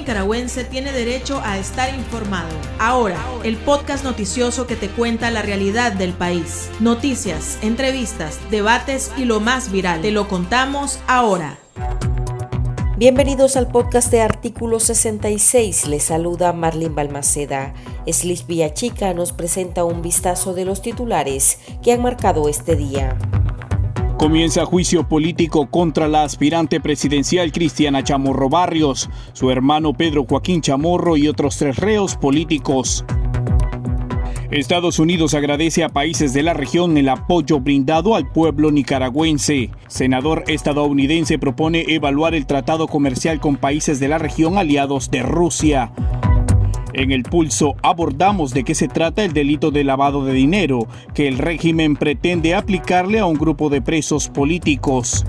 nicaragüense tiene derecho a estar informado. Ahora, el podcast noticioso que te cuenta la realidad del país. Noticias, entrevistas, debates y lo más viral. Te lo contamos ahora. Bienvenidos al podcast de Artículo 66. Les saluda Marlene Balmaceda. Eslis Villachica nos presenta un vistazo de los titulares que han marcado este día. Comienza juicio político contra la aspirante presidencial Cristiana Chamorro Barrios, su hermano Pedro Joaquín Chamorro y otros 3 reos políticos. Estados Unidos agradece a países de la región el apoyo brindado al pueblo nicaragüense. Senador estadounidense propone evaluar el tratado comercial con países de la región aliados de Rusia. En El Pulso abordamos de qué se trata el delito de lavado de dinero que el régimen pretende aplicarle a un grupo de presos políticos.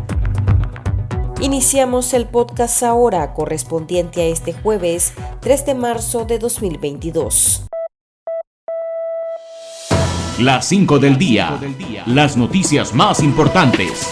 Iniciamos el podcast ahora, correspondiente a este jueves 3 de marzo de 2022. Las 5 del día. Las noticias más importantes.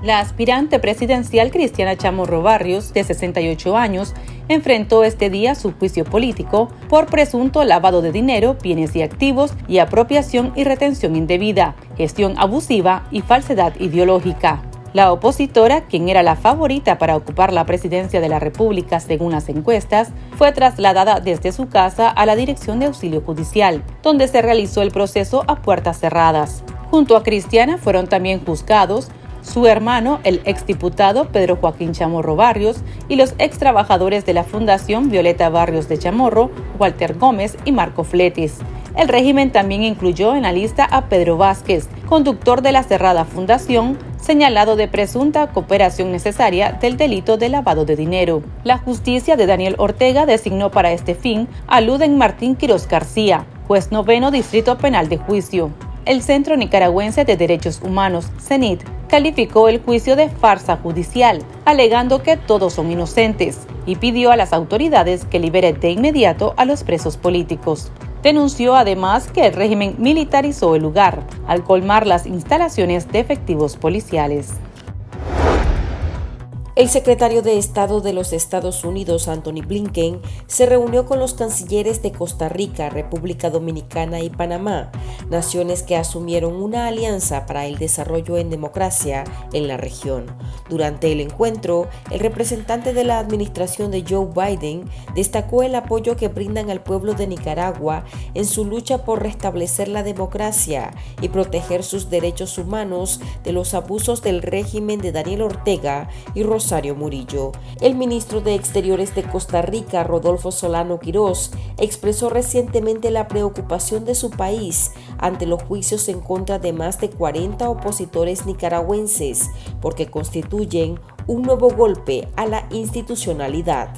La aspirante presidencial Cristiana Chamorro Barrios, de 68 años, enfrentó este día su juicio político por presunto lavado de dinero, bienes y activos y apropiación y retención indebida, gestión abusiva y falsedad ideológica. La opositora, quien era la favorita para ocupar la presidencia de la República según las encuestas, fue trasladada desde su casa a la Dirección de Auxilio Judicial, donde se realizó el proceso a puertas cerradas. Junto a Cristiana fueron también juzgados su hermano, el exdiputado Pedro Joaquín Chamorro Barrios, y los extrabajadores de la Fundación Violeta Barrios de Chamorro, Walter Gómez y Marco Fletis. El régimen también incluyó en la lista a Pedro Vázquez, conductor de la cerrada fundación, señalado de presunta cooperación necesaria del delito de lavado de dinero. La justicia de Daniel Ortega designó para este fin a Luden Martín Quiroz García, juez noveno Distrito Penal de Juicio. El Centro Nicaragüense de Derechos Humanos, CENID, calificó el juicio de farsa judicial, alegando que todos son inocentes, y pidió a las autoridades que liberen de inmediato a los presos políticos. Denunció además que el régimen militarizó el lugar, al colmar las instalaciones de efectivos policiales. El secretario de Estado de los Estados Unidos, Antony Blinken, se reunió con los cancilleres de Costa Rica, República Dominicana y Panamá, naciones que asumieron una alianza para el desarrollo en democracia en la región. Durante el encuentro, el representante de la administración de Joe Biden destacó el apoyo que brindan al pueblo de Nicaragua en su lucha por restablecer la democracia y proteger sus derechos humanos de los abusos del régimen de Daniel Ortega y Rosario Murillo. El ministro de Exteriores de Costa Rica, Rodolfo Solano Quirós, expresó recientemente la preocupación de su país ante los juicios en contra de más de 40 opositores nicaragüenses, porque constituyen un nuevo golpe a la institucionalidad.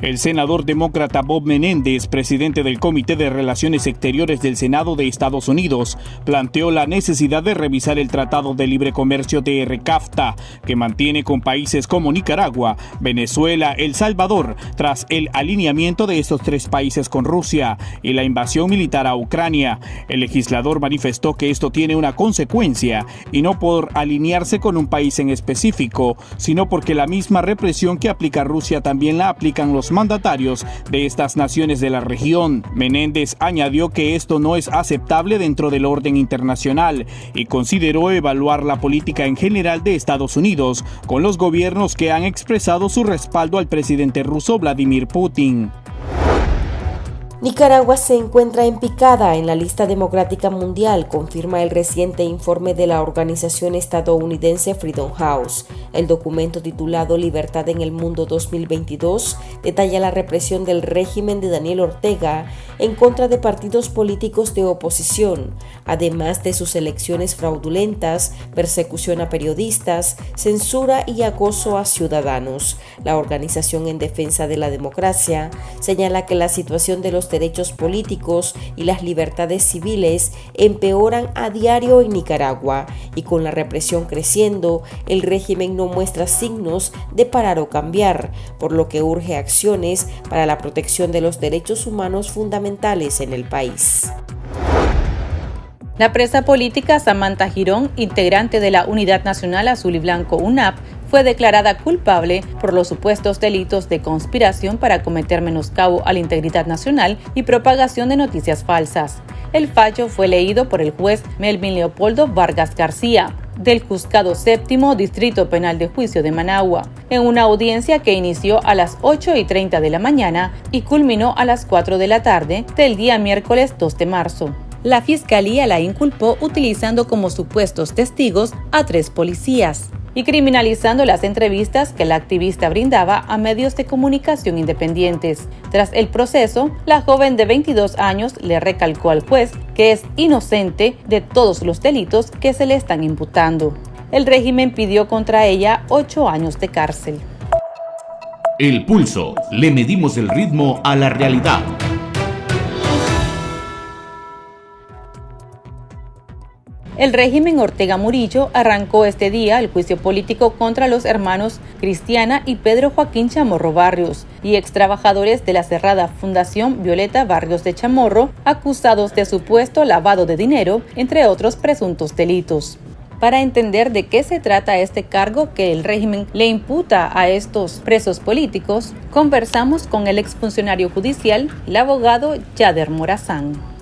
El senador demócrata Bob Menéndez, presidente del Comité de Relaciones Exteriores del Senado de Estados Unidos, planteó la necesidad de revisar el Tratado de Libre Comercio TR-CAFTA, que mantiene con países como Nicaragua, Venezuela, El Salvador, tras el alineamiento de estos 3 países con Rusia y la invasión militar a Ucrania. El legislador manifestó que esto tiene una consecuencia, y no por alinearse con un país en específico, sino porque la misma represión que aplica Rusia también la aplican los mandatarios de estas naciones de la región. Menéndez añadió que esto no es aceptable dentro del orden internacional y consideró evaluar la política en general de Estados Unidos con los gobiernos que han expresado su respaldo al presidente ruso Vladimir Putin. Nicaragua se encuentra en picada en la lista democrática mundial, confirma el reciente informe de la organización estadounidense Freedom House. El documento titulado Libertad en el Mundo 2022 detalla la represión del régimen de Daniel Ortega en contra de partidos políticos de oposición, además de sus elecciones fraudulentas, persecución a periodistas, censura y acoso a ciudadanos. La Organización en Defensa de la Democracia señala que la situación de los derechos políticos y las libertades civiles empeoran a diario en Nicaragua, y con la represión creciendo, el régimen no muestra signos de parar o cambiar, por lo que urge acciones para la protección de los derechos humanos fundamentales en el país. La presa política Samantha Girón, integrante de la Unidad Nacional Azul y Blanco UNAP, fue declarada culpable por los supuestos delitos de conspiración para cometer menoscabo a la integridad nacional y propagación de noticias falsas. El fallo fue leído por el juez Melvin Leopoldo Vargas García, del Juzgado Séptimo Distrito Penal de Juicio de Managua, en una audiencia que inició a las 8:30 de la mañana y culminó a las 4 de la tarde del día miércoles 2 de marzo. La Fiscalía la inculpó utilizando como supuestos testigos a 3 policías y criminalizando las entrevistas que la activista brindaba a medios de comunicación independientes. Tras el proceso, la joven de 22 años le recalcó al juez que es inocente de todos los delitos que se le están imputando. El régimen pidió contra ella 8 años de cárcel. El Pulso. Le medimos el ritmo a la realidad. El régimen Ortega Murillo arrancó este día el juicio político contra los hermanos Cristiana y Pedro Joaquín Chamorro Barrios y extrabajadores de la cerrada Fundación Violeta Barrios de Chamorro, acusados de supuesto lavado de dinero, entre otros presuntos delitos. Para entender de qué se trata este cargo que el régimen le imputa a estos presos políticos, conversamos con el exfuncionario judicial, el abogado Yader Morazán.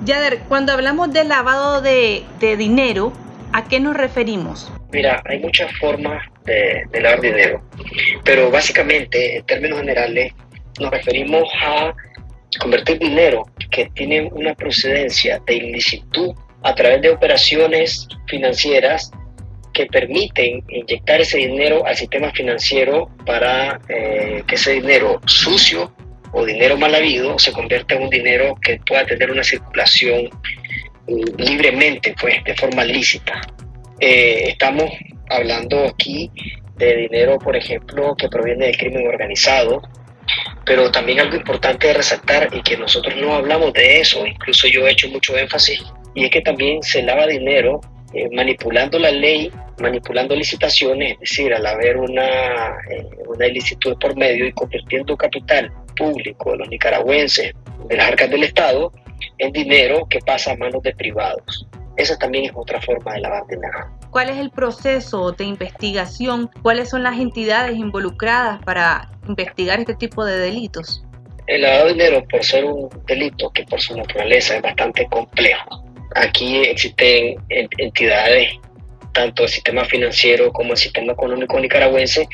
Yader, cuando hablamos de lavado de dinero, ¿a qué nos referimos? Mira, hay muchas formas de lavar dinero, pero básicamente, en términos generales, nos referimos a convertir dinero que tiene una procedencia de ilicitud a través de operaciones financieras que permiten inyectar ese dinero al sistema financiero para que ese dinero sucio o dinero mal habido se convierta en un dinero que pueda tener una circulación libremente, pues, de forma lícita. Estamos hablando aquí de dinero, por ejemplo, que proviene del crimen organizado, pero también algo importante de resaltar y que nosotros no hablamos de eso, incluso yo he hecho mucho énfasis, y es que también se lava dinero manipulando la ley, manipulando licitaciones, es decir, al haber una ilicitud por medio y convirtiendo capital público de los nicaragüenses, de las arcas del Estado, en dinero que pasa a manos de privados. Esa también es otra forma de lavar dinero. ¿Cuál es el proceso de investigación? ¿Cuáles son las entidades involucradas para investigar este tipo de delitos? El lavado de dinero, por ser un delito que por su naturaleza es bastante complejo, aquí existen entidades, tanto el sistema financiero como el sistema económico nicaragüense,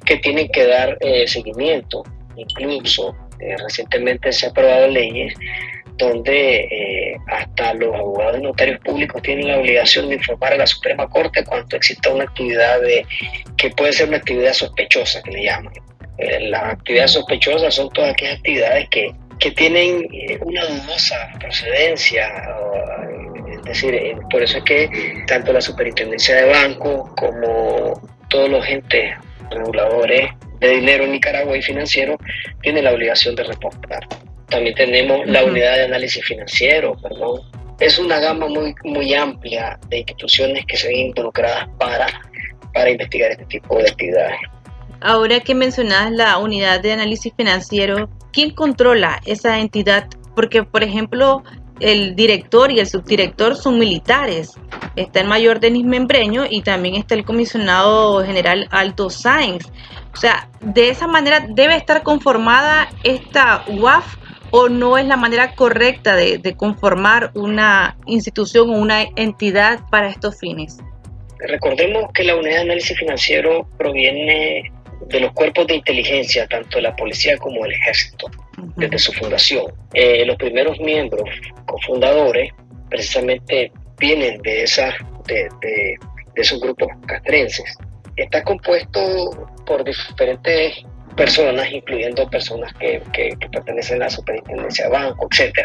que tienen que dar seguimiento. Incluso recientemente se han aprobado leyes donde hasta los abogados y notarios públicos tienen la obligación de informar a la Suprema Corte cuando exista una actividad que puede ser una actividad sospechosa, que le llaman. Las actividades sospechosas son todas aquellas actividades que tienen una dudosa procedencia, es decir, por eso es que tanto la Superintendencia de Bancos como todos los entes reguladores de dinero en Nicaragua y financiero tienen la obligación de reportar. También tenemos la unidad de análisis financiero, Es una gama muy amplia de instituciones que se ven involucradas para investigar este tipo de actividades. Ahora que mencionas la unidad de análisis financiero, ¿quién controla esa entidad? Porque, por ejemplo, el director y el subdirector son militares. Está el mayor Denis Membreño y también está el comisionado general Aldo Sáenz. O sea, ¿de esa manera debe estar conformada esta UAF o no es la manera correcta de conformar una institución o una entidad para estos fines? Recordemos que la unidad de análisis financiero proviene de los cuerpos de inteligencia, tanto de la policía como del ejército, desde su fundación. Los primeros miembros cofundadores precisamente vienen de esos grupos castrenses. Está compuesto por diferentes personas, incluyendo personas que pertenecen a la Superintendencia de Banco, etc.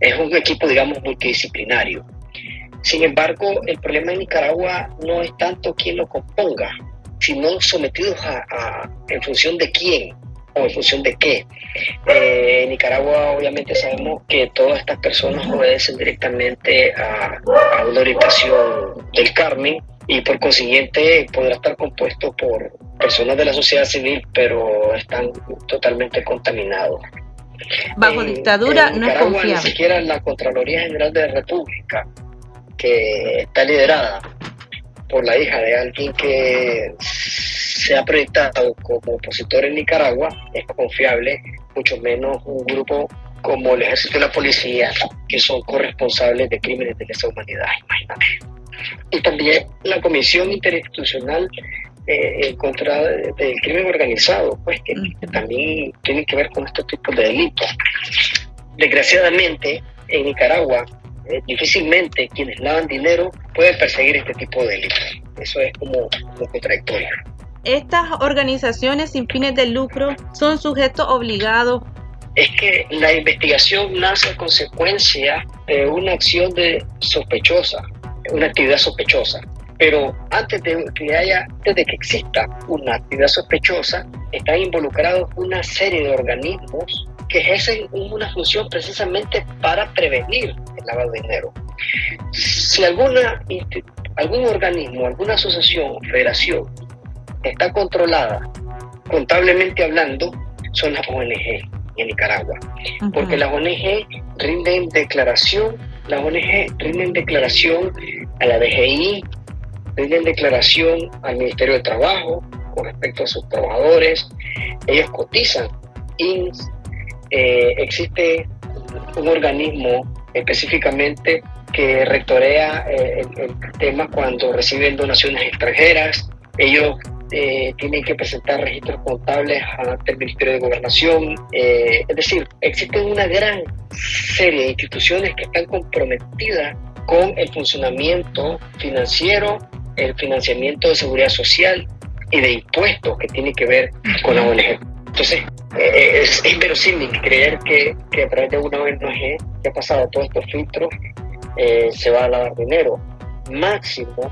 Es un equipo, digamos, multidisciplinario. Sin embargo, el problema en Nicaragua no es tanto quién lo componga, sino sometidos en función de quién o en función de qué. En Nicaragua obviamente sabemos que todas estas personas obedecen directamente a una orientación del Carmen y por consiguiente podrá estar compuesto por personas de la sociedad civil, pero están totalmente contaminados. Bajo dictadura no es Nicaragua, confiable. Ni siquiera la Contraloría General de la República, que está liderada por la hija de alguien que se ha proyectado como opositor en Nicaragua, es confiable, mucho menos un grupo como el Ejército y la Policía, que son corresponsables de crímenes de lesa humanidad, imagínate. Y también la Comisión Interinstitucional en contra del crimen organizado, pues que también tiene que ver con estos tipos de delitos. Desgraciadamente, en Nicaragua, difícilmente quienes lavan dinero pueden perseguir este tipo de delitos. Eso es como contradictorio. Estas organizaciones sin fines de lucro son sujetos obligados. Es que la investigación nace a consecuencia de una acción sospechosa, una actividad sospechosa. Pero antes de que exista una actividad sospechosa, están involucrados una serie de organismos que ejercen una función precisamente para prevenir el lavado de dinero. Si algún organismo, alguna asociación o federación está controlada, contablemente hablando, son las ONG en Nicaragua. Porque las ONG rinden declaración a la DGI, rinden declaración al Ministerio de Trabajo con respecto a sus trabajadores, ellos cotizan. Existe un organismo específicamente que rectorea el tema cuando reciben donaciones extranjeras. Ellos tienen que presentar registros contables ante el Ministerio de Gobernación. Es decir, existen una gran serie de instituciones que están comprometidas con el funcionamiento financiero, el financiamiento de seguridad social y de impuestos que tiene que ver con la ONG. Entonces, es inverosímil creer que a través de una ONG que ha pasado todos estos filtros se va a lavar dinero. Máximo,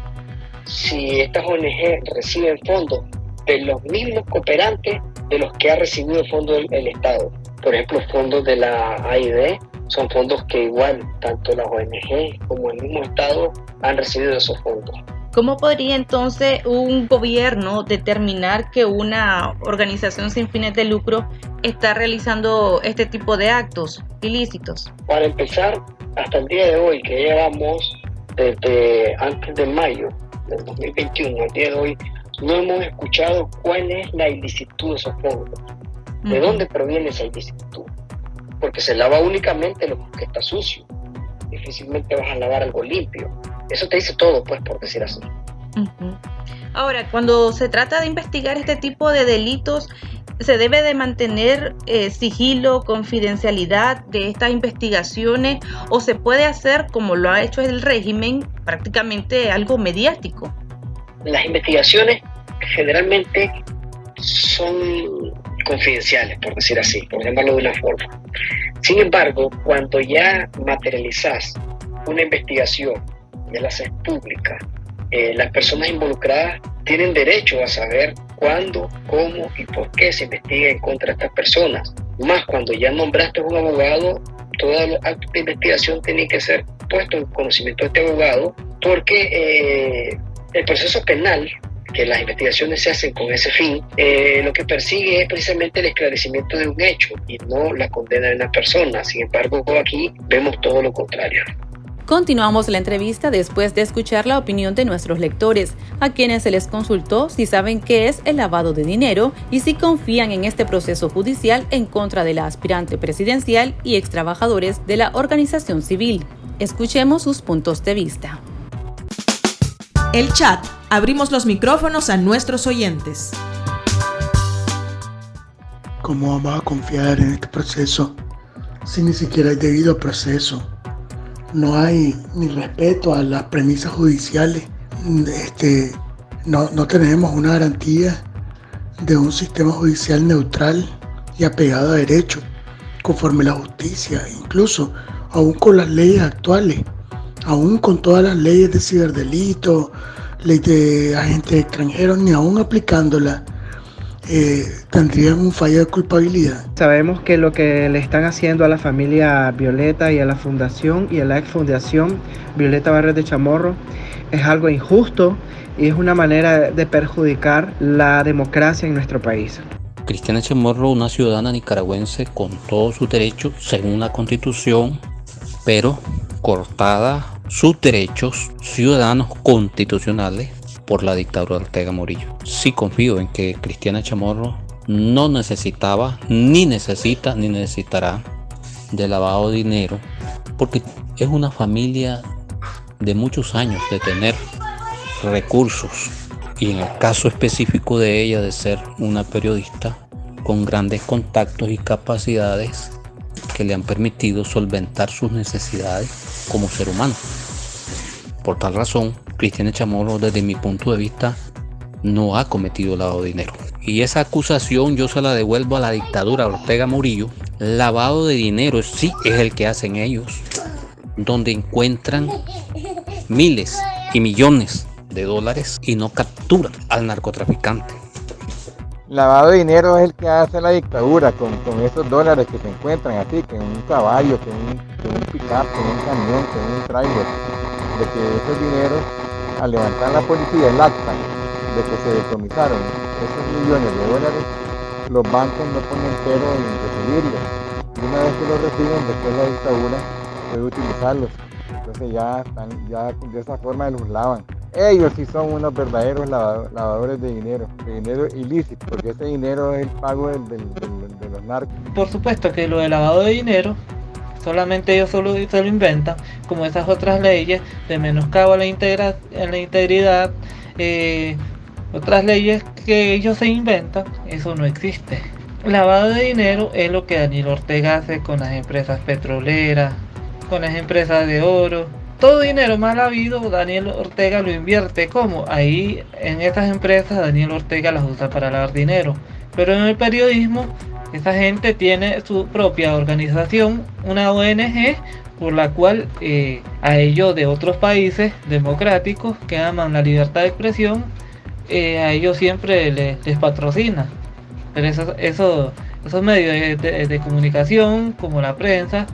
si estas ONG reciben fondos de los mismos cooperantes de los que ha recibido el fondo del Estado. Por ejemplo, fondos de la AID son fondos que igual tanto las ONG como el mismo Estado han recibido esos fondos. ¿Cómo podría entonces un gobierno determinar que una organización sin fines de lucro está realizando este tipo de actos ilícitos? Para empezar, hasta el día de hoy, que llevamos desde antes de mayo del 2021 al día de hoy, no hemos escuchado cuál es la ilicitud de esos fondos. ¿De dónde proviene esa ilicitud? Porque se lava únicamente lo que está sucio. Difícilmente vas a lavar algo limpio. Eso te dice todo, pues, por decir así. Ahora, cuando se trata de investigar este tipo de delitos, ¿se debe de mantener sigilo, confidencialidad de estas investigaciones o se puede hacer, como lo ha hecho el régimen, prácticamente algo mediático? Las investigaciones generalmente son confidenciales, por decir así, por llamarlo de una forma. Sin embargo, cuando ya materializas una investigación, ya la haces pública, las personas involucradas tienen derecho a saber cuándo, cómo y por qué se investiga en contra de estas personas. Más cuando ya nombraste a un abogado, todo el acto de investigación tiene que ser puesto en conocimiento de este abogado, porque el proceso penal, que las investigaciones se hacen con ese fin, lo que persigue es precisamente el esclarecimiento de un hecho y no la condena de una persona. Sin embargo, aquí vemos todo lo contrario. Continuamos la entrevista después de escuchar la opinión de nuestros lectores, a quienes se les consultó si saben qué es el lavado de dinero y si confían en este proceso judicial en contra de la aspirante presidencial y extrabajadores de la organización civil. Escuchemos sus puntos de vista. El chat. Abrimos los micrófonos a nuestros oyentes. ¿Cómo vamos a confiar en este proceso si ni siquiera hay debido proceso? No hay ni respeto a las premisas judiciales. No tenemos una garantía de un sistema judicial neutral y apegado a derecho, conforme la justicia, incluso aún con las leyes actuales, aún con todas las leyes de ciberdelito, ley de agentes extranjeros, ni aún aplicándolas, tendrían un fallo de culpabilidad. Sabemos que lo que le están haciendo a la familia Violeta y a la fundación y a la exfundación Violeta Barrios de Chamorro es algo injusto y es una manera de perjudicar la democracia en nuestro país. Cristiana Chamorro, una ciudadana nicaragüense con todos sus derechos según la Constitución, pero cortada sus derechos ciudadanos constitucionales por la dictadura de Ortega Murillo. Sí confío en que Cristiana Chamorro no necesitaba, ni necesita, ni necesitará de lavado de dinero, porque es una familia de muchos años de tener recursos, y en el caso específico de ella de ser una periodista con grandes contactos y capacidades que le han permitido solventar sus necesidades como ser humano. Por tal razón, Cristiana Chamorro, desde mi punto de vista, no ha cometido lavado de dinero. Y esa acusación yo se la devuelvo a la dictadura de Ortega Murillo. Lavado de dinero sí es el que hacen ellos, donde encuentran miles y millones de dólares y no capturan al narcotraficante. Lavado de dinero es el que hace la dictadura con esos dólares que se encuentran así, que en un caballo, que en un pick-up, que en un camión, que en un trailer, de que esos dineros, al levantar la policía el acta de que se decomisaron esos millones de dólares, los bancos no ponen pero en recibirlos. Y una vez que los reciben, después la dictadura puede utilizarlos. Entonces ya de esa forma los lavan. Ellos sí son unos verdaderos lavadores de dinero ilícito, porque ese dinero es el pago de los narcos. Por supuesto que lo de lavado de dinero, solamente ellos se lo inventan, como esas otras leyes de menoscabo a la integridad, otras leyes que ellos se inventan, eso no existe. Lavado de dinero es lo que Daniel Ortega hace con las empresas petroleras, con las empresas de oro. Todo dinero mal habido, Daniel Ortega lo invierte. ¿Cómo? Ahí en esas empresas Daniel Ortega las usa para lavar dinero. Pero en el periodismo, esa gente tiene su propia organización, una ONG, por la cual a ellos de otros países democráticos que aman la libertad de expresión, a ellos siempre les patrocina. Pero esos medios de comunicación, como la prensa,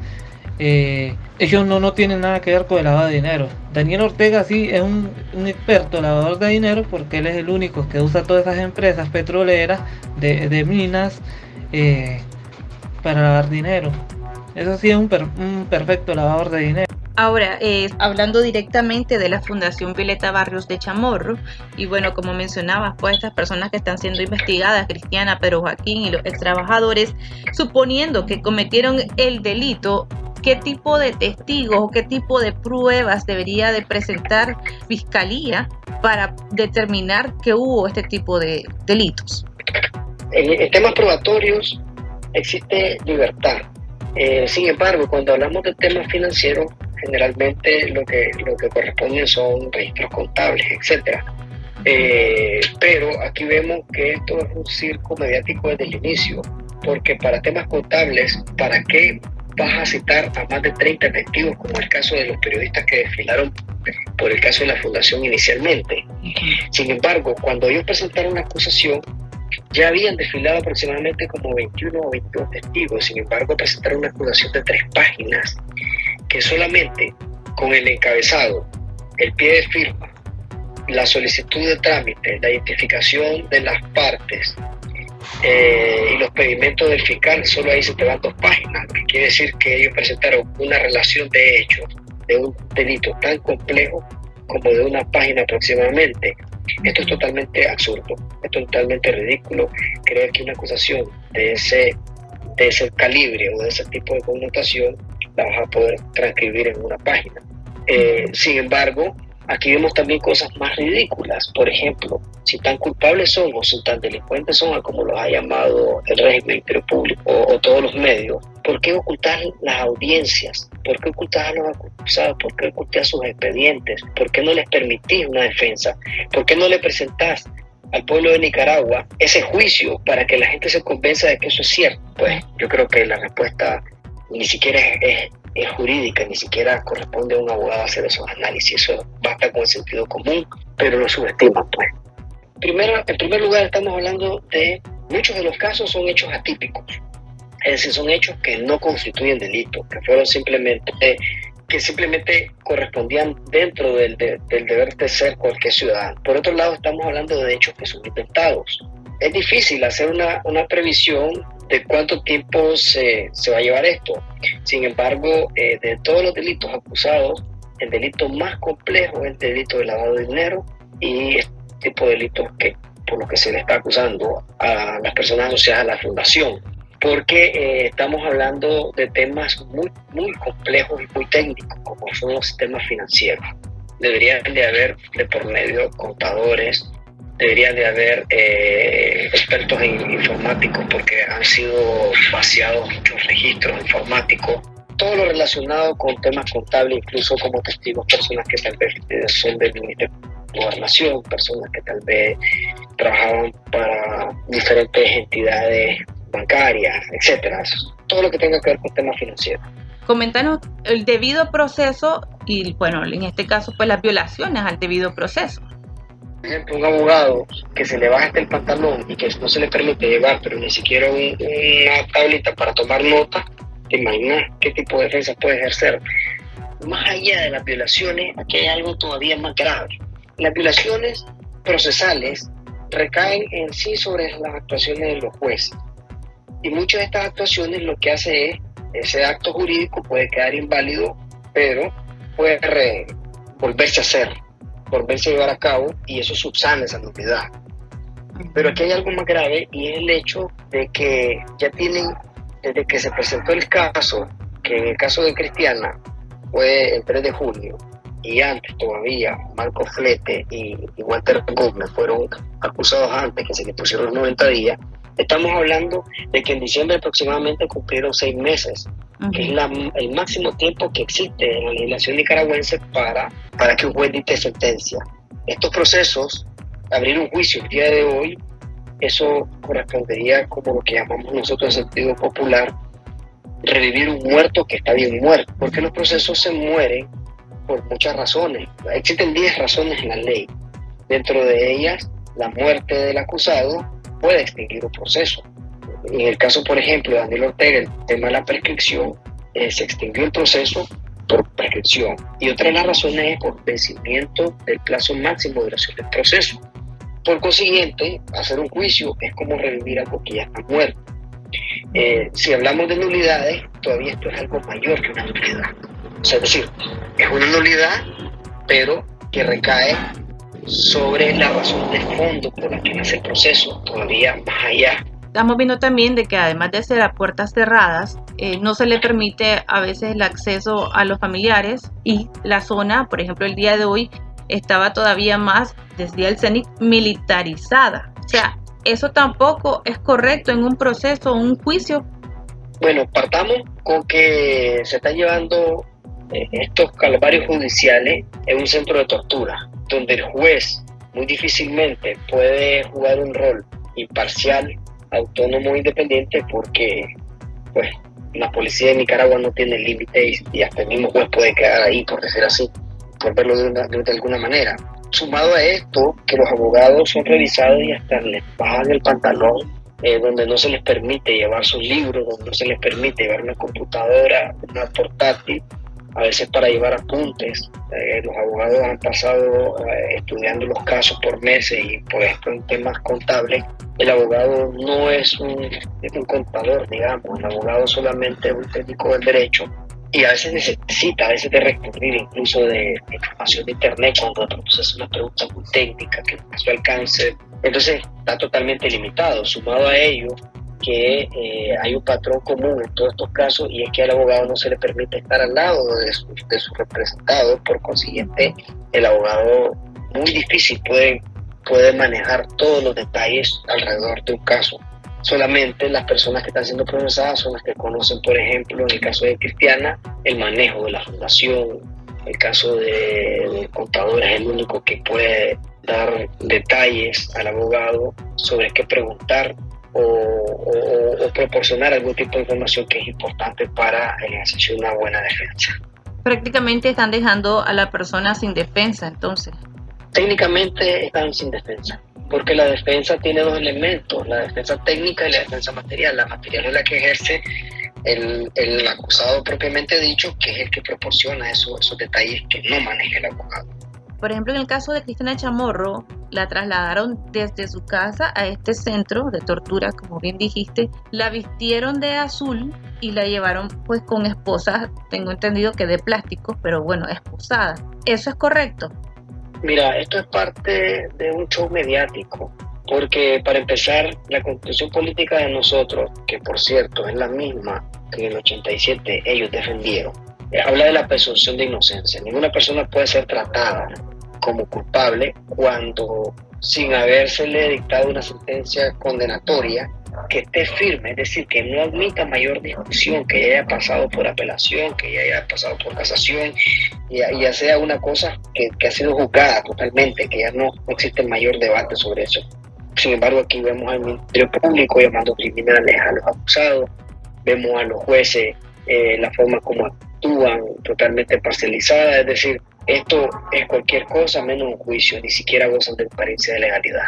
ellos no tienen nada que ver con el lavado de dinero. Daniel Ortega sí es un experto lavador de dinero, porque él es el único que usa todas esas empresas petroleras de minas para lavar dinero. Eso sí es un perfecto lavador de dinero. Ahora, hablando directamente de la Fundación Violeta Barrios de Chamorro, y bueno, como mencionabas, pues estas personas que están siendo investigadas, Cristiana, Pedro Joaquín y los ex trabajadores, suponiendo que cometieron el delito, ¿qué tipo de testigos o qué tipo de pruebas debería de presentar Fiscalía para determinar que hubo este tipo de delitos? En temas probatorios existe libertad. Sin embargo, cuando hablamos de temas financieros, generalmente lo que corresponden son registros contables, etcétera. Pero aquí vemos que esto es un circo mediático desde el inicio, porque para temas contables, ¿para qué vas a citar a más de 30 testigos, como el caso de los periodistas que desfilaron por el caso de la fundación inicialmente? Sin embargo, cuando ellos presentaron la acusación, ya habían desfilado aproximadamente como 21 o 22 testigos. Sin embargo, presentaron una acusación de 3 páginas que solamente con el encabezado, el pie de firma, la solicitud de trámite, la identificación de las partes y los pedimentos del fiscal, solo ahí se te van 2 páginas, que quiere decir que ellos presentaron una relación de hechos de un delito tan complejo como de una página aproximadamente. Esto es totalmente absurdo, esto es totalmente ridículo. Creer que una acusación de ese calibre o de ese tipo de connotación la vas a poder transcribir en una página. Sin embargo, aquí vemos también cosas más ridículas. Por ejemplo, si tan culpables son o si tan delincuentes son, como los ha llamado el régimen, Ministerio Público o todos los medios, ¿por qué ocultar las audiencias? ¿Por qué ocultar a los acusados? ¿Por qué ocultar sus expedientes? ¿Por qué no les permitís una defensa? ¿Por qué no le presentás al pueblo de Nicaragua ese juicio para que la gente se convenza de que eso es cierto? Pues yo creo que la respuesta ni siquiera es jurídica, ni siquiera corresponde a un abogado hacer esos análisis. Eso basta con el sentido común, pero lo subestiman, pues. En primer lugar, estamos hablando de muchos de los casos son hechos atípicos, es decir, son hechos que no constituyen delito, que fueron simplemente correspondían dentro del deber de ser cualquier ciudadano. Por otro lado, estamos hablando de hechos que son inventados, es difícil hacer una previsión de cuánto tiempo se va a llevar esto. Sin embargo, de todos los delitos acusados, el delito más complejo es el delito de lavado de dinero y este tipo de delitos por los que se le está acusando a las personas asociadas a la fundación, porque estamos hablando de temas muy, muy complejos y muy técnicos, como son los sistemas financieros. Deberían de haber de por medio contadores, deberían de haber expertos en informáticos, porque han sido vaciados muchos registros informáticos. Todo lo relacionado con temas contables, incluso como testigos, personas que tal vez son del Ministerio de Gobernación, personas que tal vez trabajaban para diferentes entidades bancarias, etcétera. Todo lo que tenga que ver con temas financieros. Coméntanos el debido proceso y, bueno, en este caso, pues las violaciones al debido proceso. Por ejemplo, un abogado que se le baja hasta el pantalón y que no se le permite llevar, pero ni siquiera una tablita para tomar nota, ¿te imaginas qué tipo de defensa puede ejercer? Más allá de las violaciones, aquí hay algo todavía más grave. Las violaciones procesales recaen en sí sobre las actuaciones de los jueces. Y muchas de estas actuaciones lo que hace es, ese acto jurídico puede quedar inválido, pero puede volverse a hacer, volverse a llevar a cabo, y eso subsana esa nulidad. Pero aquí hay algo más grave, y es el hecho de que ya tienen, desde que se presentó el caso, que en el caso de Cristiana fue el 3 de junio, y antes todavía Marco Flete y Walter Gómez fueron acusados antes, que se les pusieron los 90 días, estamos hablando de que en diciembre aproximadamente cumplieron 6 meses, que es el máximo tiempo que existe en la legislación nicaragüense para que un juez dicte sentencia. Estos procesos, abrir un juicio el día de hoy, eso correspondería, como lo que llamamos nosotros en sentido popular, revivir un muerto que está bien muerto, porque los procesos se mueren por muchas razones. Existen 10 razones en la ley. Dentro de ellas, la muerte del acusado puede extinguir un proceso. En el caso, por ejemplo, de Daniel Ortega, el tema de la prescripción, se extinguió el proceso por prescripción. Y otra de las razones es por vencimiento del plazo máximo de duración del proceso. Por consiguiente, hacer un juicio es como revivir algo que ya está muerto. Si hablamos de nulidades, todavía esto es algo mayor que una nulidad. O sea, es decir, es una nulidad, pero que recae sobre la razón de fondo por la que nace el proceso, todavía más allá. Estamos viendo también de que además de ser a puertas cerradas, no se le permite a veces el acceso a los familiares, y la zona, por ejemplo, el día de hoy estaba todavía más, desde el CENIC, militarizada. O sea, eso tampoco es correcto en un proceso, un juicio. Bueno, partamos con que se están llevando estos calvarios judiciales en un centro de tortura, donde el juez muy difícilmente puede jugar un rol imparcial, autónomo, independiente, porque pues la policía de Nicaragua no tiene límites y hasta el mismo juez puede quedar ahí, por decir así, por verlo de alguna manera. Sumado a esto, que los abogados son revisados y hasta les bajan el pantalón, donde no se les permite llevar sus libros, donde no se les permite llevar una computadora, una portátil, a veces para llevar apuntes. Los abogados han pasado estudiando los casos por meses, y por esto en temas contables, el abogado no es un contador, digamos. El abogado solamente es un técnico del derecho, y a veces necesita de recurrir incluso de información de internet cuando se hace una pregunta muy técnica que no es su alcance. Entonces está totalmente limitado. Sumado a ello, que hay un patrón común en todos estos casos, y es que al abogado no se le permite estar al lado de su representado. Por consiguiente, el abogado muy difícil puede manejar todos los detalles alrededor de un caso. Solamente las personas que están siendo procesadas son las que conocen, por ejemplo, en el caso de Cristiana, el manejo de la fundación. El caso del contador es el único que puede dar detalles al abogado sobre qué preguntar o proporcionar algún tipo de información que es importante para hacer una buena defensa. Prácticamente están dejando a la persona sin defensa, entonces. Técnicamente están sin defensa, porque la defensa tiene 2 elementos, la defensa técnica y la defensa material. La material es la que ejerce el acusado propiamente dicho, que es el que proporciona esos detalles que no maneja el abogado. Por ejemplo, en el caso de Cristiana Chamorro, la trasladaron desde su casa a este centro de tortura, como bien dijiste, la vistieron de azul y la llevaron pues con esposas, tengo entendido que de plástico, pero bueno, esposadas. ¿Eso es correcto? Mira, esto es parte de un show mediático, porque para empezar, la constitución política de nosotros, que por cierto es la misma que en el 87 ellos defendieron, habla de la presunción de inocencia. Ninguna persona puede ser tratada como culpable cuando, sin habérsele dictado una sentencia condenatoria, que esté firme, es decir, que no admita mayor discusión, que ya haya pasado por apelación, que ya haya pasado por casación, ya sea una cosa que ha sido juzgada totalmente, que ya no existe mayor debate sobre eso. Sin embargo, aquí vemos al Ministerio Público llamando criminales a los acusados, vemos a los jueces la forma como actúan totalmente parcializada, es decir, esto es cualquier cosa menos un juicio, ni siquiera gozan de apariencia de legalidad.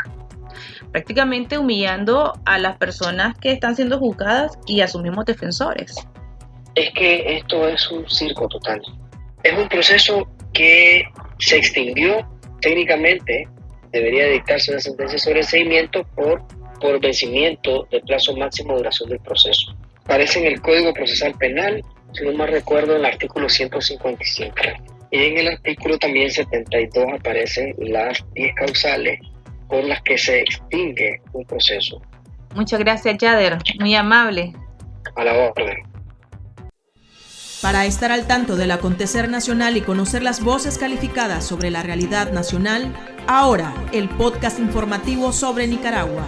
Prácticamente humillando a las personas que están siendo juzgadas y a sus mismos defensores. Es que esto es un circo total. Es un proceso que se extinguió técnicamente, debería dictarse una sentencia sobre el seguimiento por vencimiento del plazo máximo de duración del proceso. Aparece en el Código Procesal Penal, si no mal recuerdo, en el artículo 155. Y en el artículo también 72 aparecen las 10 causales por las que se extingue un proceso. Muchas gracias, Yader. Muy amable. A la orden. Para estar al tanto del acontecer nacional y conocer las voces calificadas sobre la realidad nacional, ahora el podcast informativo sobre Nicaragua.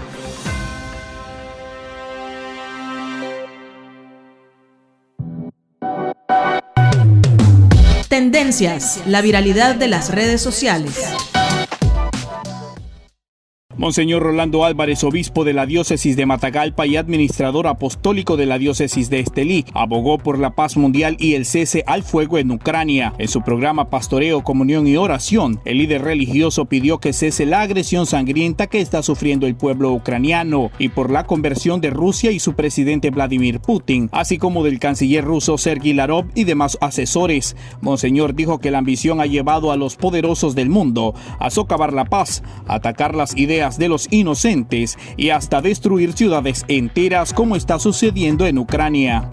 Tendencias, la viralidad de las redes sociales. Monseñor Rolando Álvarez, obispo de la diócesis de Matagalpa y administrador apostólico de la diócesis de Estelí, abogó por la paz mundial y el cese al fuego en Ucrania. En su programa Pastoreo, Comunión y Oración, el líder religioso pidió que cese la agresión sangrienta que está sufriendo el pueblo ucraniano y por la conversión de Rusia y su presidente Vladimir Putin, así como del canciller ruso Sergei Lavrov y demás asesores. Monseñor dijo que la ambición ha llevado a los poderosos del mundo a socavar la paz, a atacar las ideas de los inocentes y hasta destruir ciudades enteras como está sucediendo en Ucrania.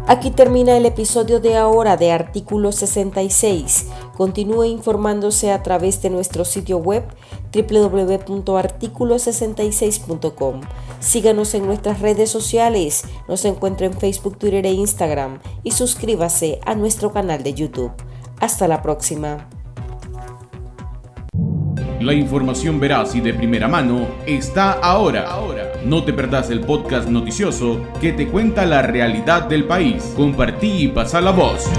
Aquí termina el episodio de ahora de Artículo 66. Continúe informándose a través de nuestro sitio web www.articulo66.com. Síganos en nuestras redes sociales. Nos encuentra en Facebook, Twitter e Instagram. Y suscríbase a nuestro canal de YouTube. Hasta la próxima. La información veraz y de primera mano está ahora. No te perdás el podcast noticioso que te cuenta la realidad del país. Compartí y pasa la voz.